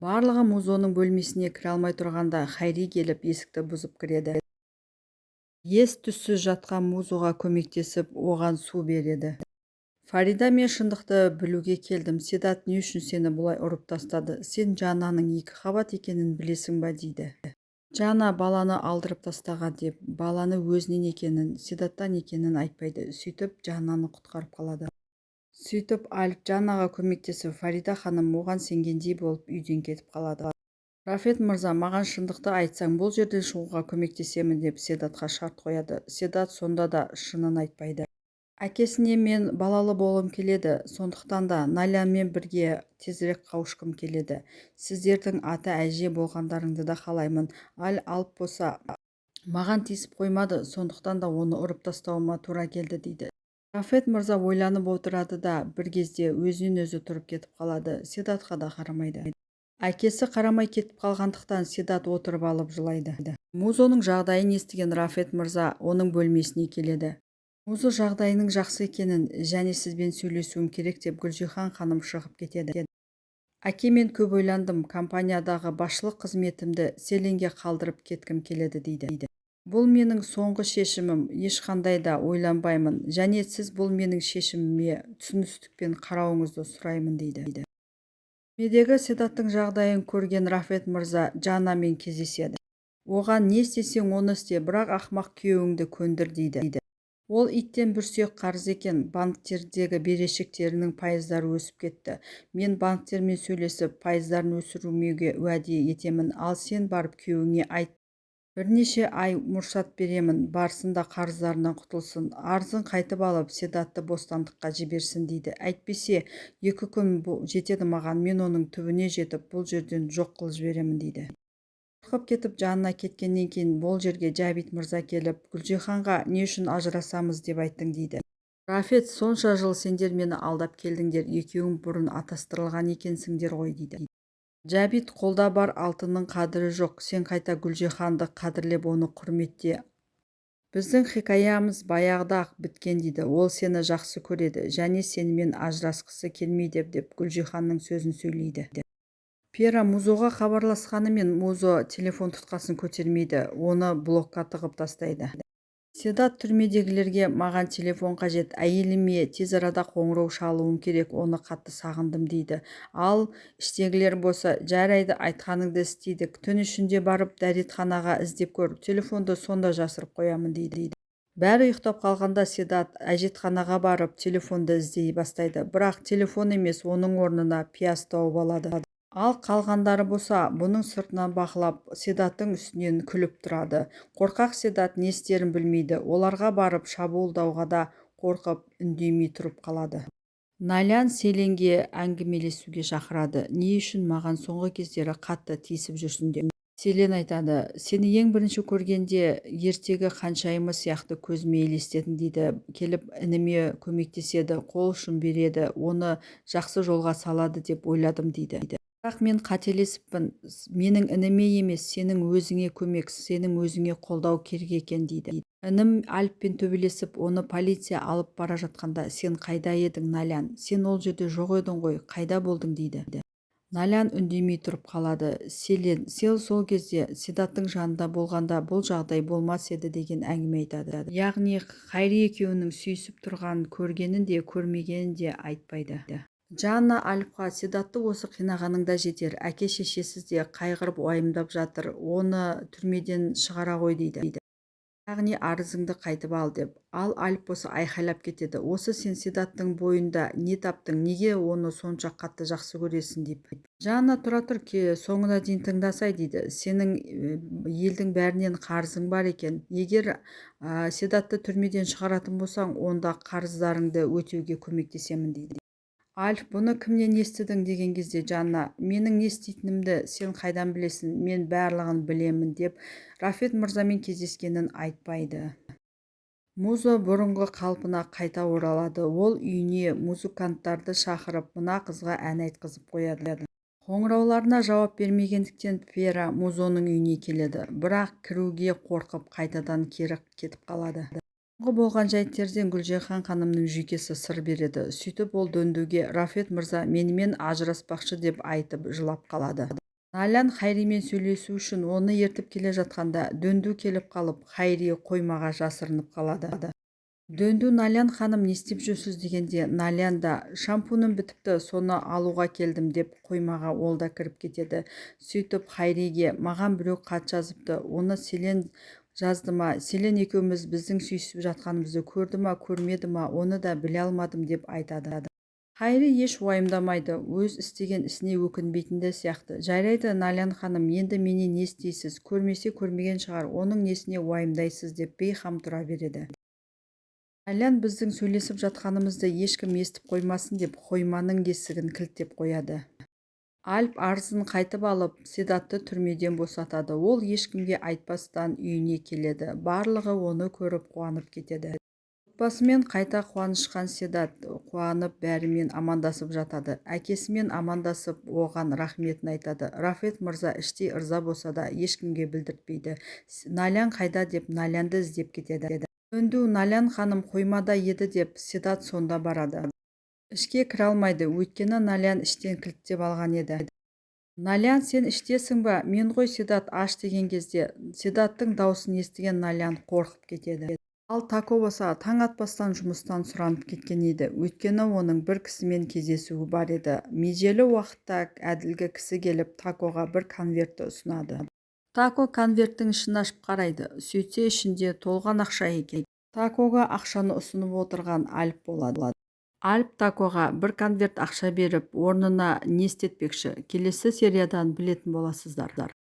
Барлығы Музоның бөлмесіне кіре алмай тұрғанда Хайри келіп есікті бұзып кіреді. Ес-түссіз жатқан Музоға көмектесіп, оған су береді. Фарида, мен шындықты білуге келдім. Седат не үшін сені бұлай ұрып тастады? Сен Жаннаның 2 қабат екенін білесің ба дейді. Жанна баланы алдырып тастаған деп, баланы өзінен екенін, Седаттан екенін айтпайды. Сөйтіп Жаннаны құтқарып қалады. Сөйтіп Альф Жаннаға көмектесіп, Фарида ханым оған сенгендей болып үйден кетіп қалады. Рафет мырза, маған шындықты айтсаң, бұл жерден шығуға көмектесемін деп Седатқа шарт қояды. Седат сонда да шынын айтпайды. Әкесіне мен балалы болғым келеді, сондықтан да Налянмен бірге тезірек қауышқым келеді. Сіздердің ата-әже болғандарыңды да қалаймын. Алып болса маған тиісіп қоймады, сондықтан да оны ұрып тастауыма тура келді дейді. Рафет мырза ойланып отырады да бір кезде өзінен өзі тұрып кетіп қалады. Седатқа да қарамайды. Әкесі қарамай кетіп қалғандықтан Седат отырып алып жылайды. Музоның жағдайын естіген Рафет мырза оның бөлмесіне келеді. Музо жағдайының жақсы екенін және сізбен сөйлесуім керек деп Гүлжихан ханым шығып кетеді. Әке, мен көп ойландым, компаниядағы басшылық қызметімді Селенге қалдырып кеткім келеді дейді. Бұл менің соңғы шешімім, ешқандай да ойланбаймын, және сіз бұл менің шешіміме түсіністікпен қарауыңызды сұраймын дейді. Медегі Седаттың жағдайын көрген Рафет мырза Жаннамен кездеседі. Оған не істесең оны істе, бірақ ақымақ күйеуіңді көндір дейді. Ол иттен бүрсек қарыз екен, банктердегі берешектерінің пайыздары өсіп кетті. Мен банктермен сөйлесіп, пайыздарын өсірмеуге уәде етемін, ал сен барып күйеуіңе айт. Бірнеше ай мұрсат беремін, барысында қарыздарынан құтылсын, арызын қайтып алып, Седатты бостандыққа жіберсін дейді. Әйтпесе 2 күн жетеді маған, мен оның түбіне жетіп, бұл жерден жоқ қылып жіберемін дейді. Қорқып кетіп жанына кеткеннен кейін бұл жерге Жабит мырза келіп, Гүлжиханға не үшін ажырасамыз деп айттың дейді. Рафет, сонша жыл сендер мені алдап келдіңдер, екеуің бұрын атастырылған екенсіңдер ғой дейді. Жабит, қолда бар алтынның қадірі жоқ, сен қайта Гүлжиханды қадірлеп оны құрметте. Біздің хикаямыз баяғыда-ақ біткен дейді. Ол сені жақсы көреді және сенімен ажырасқысы келмейді деп Гүлжиханның сөзін сөйлейді. Пера Музоға хабарласқанымен Музо телефон тұтқасын көтермейді, оны блокқа тығып тастайды. Седат түрмедегілерге маған телефон қажет, әйеліме тез арада қоңырау шалуым керек, оны қатты сағындым дейді. Ал іштегілер болса, жарайды, айтқаныңды істейдік, түн ішінде барып дәретханаға іздеп көр, телефонды сонда жасырып қоямын дейді. Бәрі ұйықтап қалғанда Седат әжетханаға барып телефонды іздей бастайды, бірақ телефон емес, оның орнына пияз тауып алады. Ал қалғандары болса, бұның сыртынан бақылап, Седаттың үстінен күліп тұрады. Қорқақ Седат не істерін білмейді, оларға барып шабуылдауға да қорқып үндемей тұрып қалады. Налян Селенге әңгімелесуге шақырады. Не үшін маған соңғы кездері қатты тиісіп жүрсің деп. Селен айтады, сені ең бірінші көргенде ертегі ханшайымы сияқты көзіме елестедің дейді. Келіп ініме көмектеседі, қол ұшын береді, оны жақсы жолға салады деп ойладым дейді. Бірақ мен қателесіппін, менің ініме емес, сенің өзіңе көмек, сенің өзіңе қолдау керек екен дейді. Інім Альппен төбелесіп, оны полиция алып бара жатқанда, сен қайда едің, Налян? Сен ол жерде жоқ едің ғой, қайда болдың дейді. Налян үндемей тұрып қалады. Селен, сен сол кезде Седаттың жанында болғанда бұл жағдай болмас еді деген әңгіме айтады. Яғни Хайри екеуінің сүйісіп тұрғанын көргенін де көрмегенін де айтпайды. Жанна Альфқа Седатты осы қинағаныңда жетер, әке-шешесіз де қайғырып уайымдап жатыр, оны түрмеден шығара ғой дейді. Яғни арызыңды қайтып ал деп. Ал Альф болса айқайлап кетеді. Осы сен Седаттың бойында не таптың, неге оны сонша қатты жақсы көресің деп. Жанна, тұра тұр, соңына дейін тыңдасай дейді. Сенің елдің бәрінен қарызың бар екен. Егер Седатты түрмеден шығаратын болсаң, онда қарыздарыңды өтеуге көмектесемін дейді. Альф, бұны кімнен естідің деген кезде Жанна, менің не істейтінімді сен қайдан білесің, мен барлығын білемін деп Рафет мырзамен кездескенін айтпайды. Музо бұрынғы қалпына қайта оралады. Ол үйіне музыканттарды шақырып, мына қызға ән айтқызып қояды. Қоңырауларына жауап бермегендіктен Пера Музоның үйіне келеді, бірақ кіруге қорқып қайтадан кері кетіп қалады. Болған жайттерден Гүлжихан ханымның жүйкесі сыр береді. Сөйтіп ол дөндеуге Рафет мырза менімен ажыраспақшы деп айтып жылап қалады. Налян Хайримен сөйлесу үшін оны ертіп келе жатқанда Дөнду келіп қалып, Хайри қоймаға жасырынып қалады. Дөнду Налян ханым не істеп жүрсіз дегенде, Налян да шампуным бітіпті, соны алуға келдім деп қоймаға ол да кіріп кетеді. Сөйтіп Хайриге маған біреу хат жазыпты, оны Селен жазды ма, Селен екеуміз біздің сүйісіп жатқанымызды көрді ма, көрмеді ма, оны да біле алмадым деп айтады. Хайри еш уайымдамайды, өз істеген ісіне өкінбейтінді сияқты. Жарайды, Налян ханым, енді менен не істейсіз, көрмесе көрмеген шығар, оның несіне уайымдайсыз деп бейхам тұра береді. Налян біздің сөйлесіп жатқанымызды ешкім естіп қоймасын деп қойманың есігін кілттеп қояды. Альп арызын қайтып алып, Седатты түрмеден босатады. Ол ешкімге айтпастан үйіне келеді. Барлығы оны көріп қуанып кетеді. Отбасымен қайта қуанышқан Седат қуанып бәрімен амандасып жатады. Әкесімен амандасып оған рахметін айтады. Рафет мырза іштей ырза болса да ешкімге білдіртпейді. Налян қайда депНалянды іздеп кетеді. Дөнду Налян ханым қоймада еді деп Седат сонда барады. Ішке кіре алмайды, өйткені Налян іштен кілттеп алған еді. Налян, сен іштесің ба? Мен ғой Седат, аш деген кезде Седаттың даусын естіген Налян қорқып кетеді. Ал Тако болса таң атпастан жұмыстан сұранып кеткен еді, өйткені оның бір кісімен кездесуі бар еді. Межелі уақытта әділгі кісі келіп Такоға бір конвертті ұсынады. Тако конверттің ішін ашып қарайды, сөйтсе ішінде толған ақша екен. Такоға ақшаны ұсынып отырған Альп болады. Альп Такоға бір конверт ақша беріп, орнына не істетпекші? Келесі сериядан білетін боласыздар.